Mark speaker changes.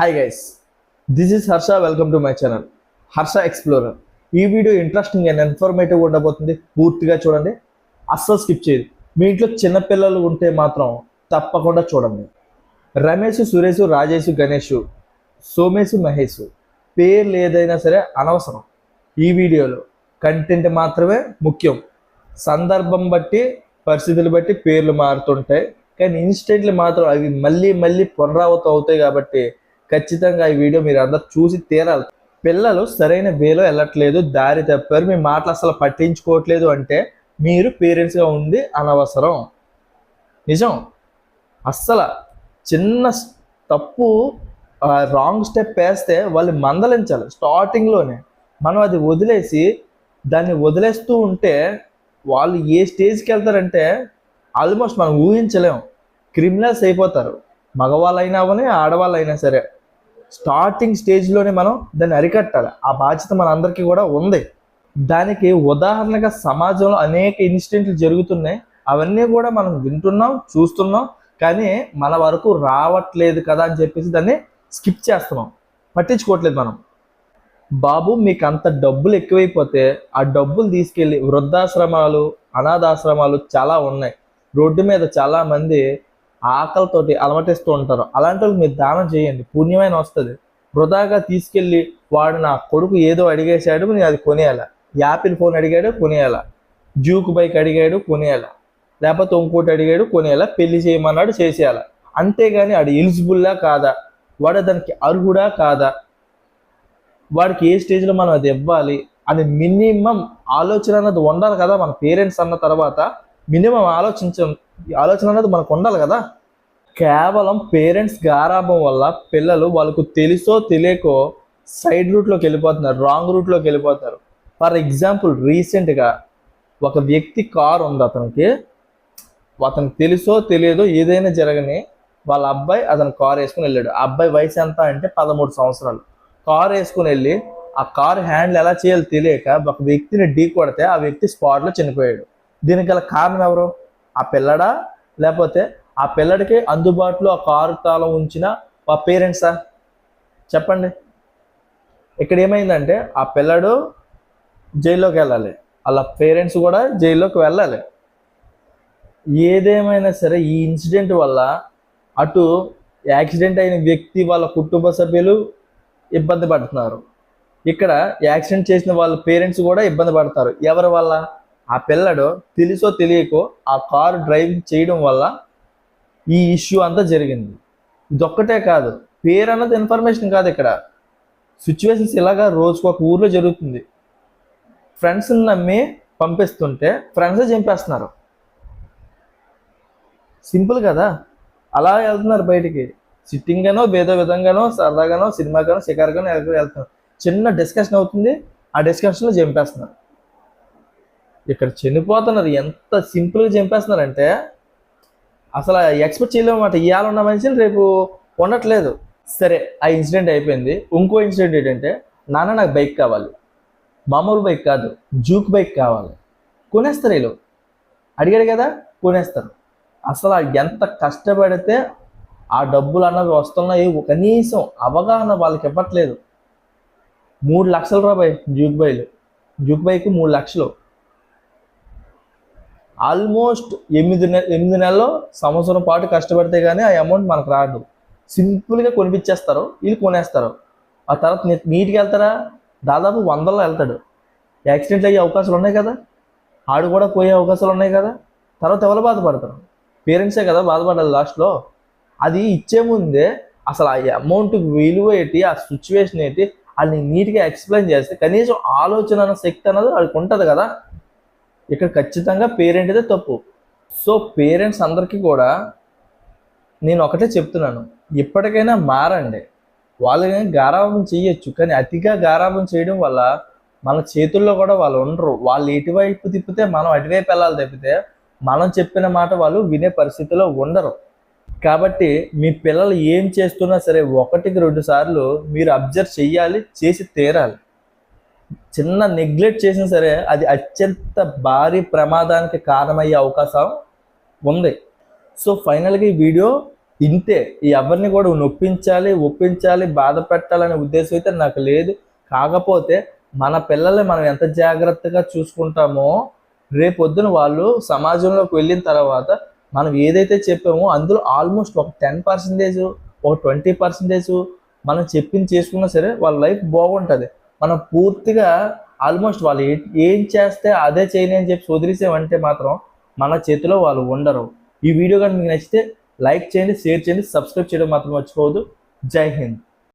Speaker 1: Hi guys, this is Harsha. Welcome to my channel Harsha explorer. ఈ video interesting and informative ఉండబోతుంది. పూర్తిగా చూడండి, అస్సలు స్కిప్ చేయదు. మీ ఇంట్లో చిన్నపిల్లలు ఉంటే మాత్రం తప్పకుండా చూడండి. రమేష్, సురేష్, రాజేష్, గణేష్, సోమేష్, మహేష్ పేర్లు ఏదైనా సరే అనవసరం. ఈ వీడియోలో కంటెంట్ మాత్రమే ముఖ్యం. సందర్భం బట్టి, పరిస్థితులు బట్టి పేర్లు మారుతుంటాయి, కానీ ఇన్స్టెంట్లు మాత్రం అవి మళ్ళీ మళ్ళీ పునరావృతం అవుతాయి. కాబట్టి ఖచ్చితంగా ఈ వీడియో మీరు అందరు చూసి తీరాలి. పిల్లలు సరైన వేలో వెళ్ళట్లేదు, దారి తప్పారు, మీ మాటలు అసలు పట్టించుకోవట్లేదు అంటే మీరు పేరెంట్స్గా ఉండి అనవసరం. నిజం. అస్సలు చిన్న తప్పు, రాంగ్ స్టెప్ వేస్తే వాళ్ళు మందలించాలి స్టార్టింగ్లోనే. మనం అది వదిలేసి దాన్ని వదిలేస్తూ ఉంటే వాళ్ళు ఏ స్టేజ్కి వెళ్తారంటే ఆల్మోస్ట్ మనం ఊహించలేము. క్రిమినల్స్ అయిపోతారు, మగవాళ్ళైనా అవని ఆడవాళ్ళైనా సరే. స్టార్టింగ్ స్టేజ్లోనే మనం దాన్ని అరికట్టాలి. ఆ బాధ్యత మన అందరికీ కూడా ఉంది. దానికి ఉదాహరణగా సమాజంలో అనేక ఇన్సిడెంట్లు జరుగుతున్నాయి. అవన్నీ కూడా మనం వింటున్నాం, చూస్తున్నాం, కానీ మన వరకు రావట్లేదు కదా అని చెప్పేసి దాన్ని స్కిప్ చేస్తున్నాం, పట్టించుకోవట్లేదు మనం. బాబు, మీకు అంత డబ్బులు ఎక్కువైపోతే ఆ డబ్బులు తీసుకెళ్ళి వృద్ధాశ్రమాలు, అనాథాశ్రమాలు చాలా ఉన్నాయి. రోడ్డు మీద చాలామంది ఆకలితోటి అలమటిస్తూ ఉంటారు. అలాంటి వాళ్ళకి మీరు దానం చేయండి, పుణ్యమైన వస్తుంది. వృధాగా తీసుకెళ్ళి వాడు నా కొడుకు ఏదో అడిగేశాడు, నేను అది కొనేయాల. యాపిల్ ఫోన్ అడిగాడు కొనేయాల, జ్యూక్ బైక్ అడిగాడు కొనేయాల, లేకపోతే ఇంకోటి అడిగాడు కొనేయాల, పెళ్లి చేయమన్నాడు చేసేయాల. అంతేగాని వాడు ఎలిజిబుల్లా కాదా, వాడు దానికి అర్హుడా కాదా, వాడికి ఏ స్టేజ్లో మనం అది ఇవ్వాలి అని మినిమం ఆలోచన అన్నది ఉండాలి కదా. మన పేరెంట్స్ అన్న తర్వాత మినిమం ఆలోచన అన్నది మనకు ఉండాలి కదా. కేవలం పేరెంట్స్ గారాభం వల్ల పిల్లలు వాళ్ళకు తెలుసో తెలియకో సైడ్ రూట్లోకి వెళ్ళిపోతున్నారు, రాంగ్ రూట్లోకి వెళ్ళిపోతారు. ఫర్ ఎగ్జాంపుల్, రీసెంట్గా ఒక వ్యక్తి కారు ఉంది, అతనికి తెలుసో తెలియదో ఏదైనా జరగని వాళ్ళ అబ్బాయి అతను కారు వేసుకుని వెళ్ళాడు. ఆ అబ్బాయి వయసు ఎంత అంటే 13 సంవత్సరాలు. కారు వేసుకుని వెళ్ళి ఆ కారు హ్యాండిల్ ఎలా చేయాలో తెలియక ఒక వ్యక్తిని ఢీ కొడితే ఆ వ్యక్తి స్పాట్లో చనిపోయాడు. దీనికి గల కారణం ఎవరు? ఆ పిల్లడా, లేకపోతే ఆ పిల్లడికి అందుబాటులో ఆ కారు తాళం ఉంచిన ఆ పేరెంట్సా? చెప్పండి. ఇక్కడ ఏమైందంటే ఆ పిల్లడు జైల్లోకి వెళ్ళాలి, వాళ్ళ పేరెంట్స్ కూడా జైల్లోకి వెళ్ళాలి. ఏదేమైనా సరే ఈ ఇన్సిడెంట్ వల్ల అటు యాక్సిడెంట్ అయిన వ్యక్తి వాళ్ళ కుటుంబ సభ్యులు ఇబ్బంది పడుతున్నారు, ఇక్కడ యాక్సిడెంట్ చేసిన వాళ్ళ పేరెంట్స్ కూడా ఇబ్బంది పడతారు. ఎవరి వల్ల? ఆ పిల్లడు తెలుసో తెలియకో ఆ కారు డ్రైవింగ్ చేయడం వల్ల ఈ ఇష్యూ అంతా జరిగింది. ఇదొక్కటే కాదు, పేరు అన్నది ఇన్ఫర్మేషన్ కాదు. ఇక్కడ సిచ్యువేషన్స్ ఇలాగా రోజుకు ఒక ఊర్లో జరుగుతుంది. ఫ్రెండ్స్ని నమ్మి పంపిస్తుంటే ఫ్రెండ్సే చంపేస్తున్నారు. సింపుల్ కదా. అలా వెళ్తున్నారు బయటికి, సిట్టింగ్ గానో ఏదో విధంగానో సరదాగానో సినిమాగానో షికారుగానో వెళ్తున్నారు. చిన్న డిస్కషన్ అవుతుంది, ఆ డిస్కషన్లో చంపేస్తున్నారు. ఇక్కడ చనిపోతున్నారు. ఎంత సింపుల్గా చంపేస్తున్నారంటే అసలు ఎక్స్పెక్ట్ చేయలేమన్నమాట. ఇవాళ ఉన్న మనిషిని రేపు ఉండట్లేదు. సరే, ఆ ఇన్సిడెంట్ అయిపోయింది. ఇంకో ఇన్సిడెంట్ ఏంటంటే, నాన్న నాకు బైక్ కావాలి, మామూలు బైక్ కాదు, జూక్ బైక్ కావాలి. కొనేస్తారు వీళ్ళు, అడిగాడు కదా కొనేస్తారు. అసలు ఎంత కష్టపడితే ఆ డబ్బులు అన్నవి వస్తున్నాయి, కనీసం అవగాహన వాళ్ళకి ఇవ్వట్లేదు. 3 లక్షల రూపాయలు జూక్ బైక్ 3 లక్షలు. ఆల్మోస్ట్ 8 నెలలు, సంవత్సరం పాటు కష్టపడితే కానీ ఆ అమౌంట్ మనకు రాదు. సింపుల్గా కొనిపించేస్తారు, వీళ్ళు కొనేస్తారు. ఆ తర్వాత నీట్గా వెళ్తారా, దాదాపు 100లో వెళ్తాడు. యాక్సిడెంట్లు అయ్యే అవకాశాలు ఉన్నాయి కదా, ఆడు కూడా పోయే అవకాశాలు ఉన్నాయి కదా. తర్వాత ఎవరు బాధపడతారు? పేరెంట్సే కదా బాధపడాలి లాస్ట్లో. అది ఇచ్చే ముందే అసలు ఆ అమౌంట్ విలువ ఏంటి, ఆ సిచ్యువేషన్ ఏంటి అని నీట్గా ఎక్స్ప్లెయిన్ చేస్తే కనీసం ఆలోచన అన్న శక్తి అన్నది వాళ్ళకి ఉంటుంది కదా. ఇక్కడ ఖచ్చితంగా పేరెంట్దే తప్పు. సో పేరెంట్స్ అందరికీ కూడా నేను ఒకటే చెప్తున్నాను, ఇప్పటికైనా మారండి. వాళ్ళని గారాబం చేయొచ్చు, కానీ అతిగా గారాబం చేయడం వల్ల మన చేతుల్లో కూడా వాళ్ళు ఉండరు. వాళ్ళు ఎటువైపు తిప్పితే మనం అటువైపు వెళ్ళాలి తప్పితే మనం చెప్పిన మాట వాళ్ళు వినే పరిస్థితిలో ఉండరు. కాబట్టి మీ పిల్లలు ఏం చేస్తున్నా సరే 1-2 సార్లు మీరు అబ్జర్వ్ చెయ్యాలి, చేసి తీరాలి. చిన్న నెగ్లెక్ట్ చేసినా సరే అది అత్యంత భారీ ప్రమాదానికి కారణమయ్యే అవకాశం ఉంది. సో ఫైనల్గా ఈ వీడియో ఇంతే. ఈ ఎవరిని కూడా నొప్పించాలి, ఒప్పించాలి, బాధ పెట్టాలనే ఉద్దేశం అయితే నాకు లేదు. కాకపోతే మన పిల్లల్ని మనం ఎంత జాగ్రత్తగా చూసుకుంటామో రేపొద్దున వాళ్ళు సమాజంలోకి వెళ్ళిన తర్వాత మనం ఏదైతే చెప్పామో అందులో ఆల్మోస్ట్ ఒక 10%, ఒక 20% మనం చెప్పింది చేసుకున్నా సరే వాళ్ళ లైఫ్ బాగుంటుంది. మనం పూర్తిగా ఆల్మోస్ట్ వాళ్ళు ఏం చేస్తే అదే చేయని అని చెప్పి వదిలేసామంటే మాత్రం మన చేతిలో వాళ్ళు ఉండరు. ఈ వీడియో కానీ మీకు నచ్చితే లైక్ చేయండి, షేర్ చేయండి, సబ్స్క్రైబ్ చేయడం మాత్రం మర్చిపోవద్దు. జై హింద్.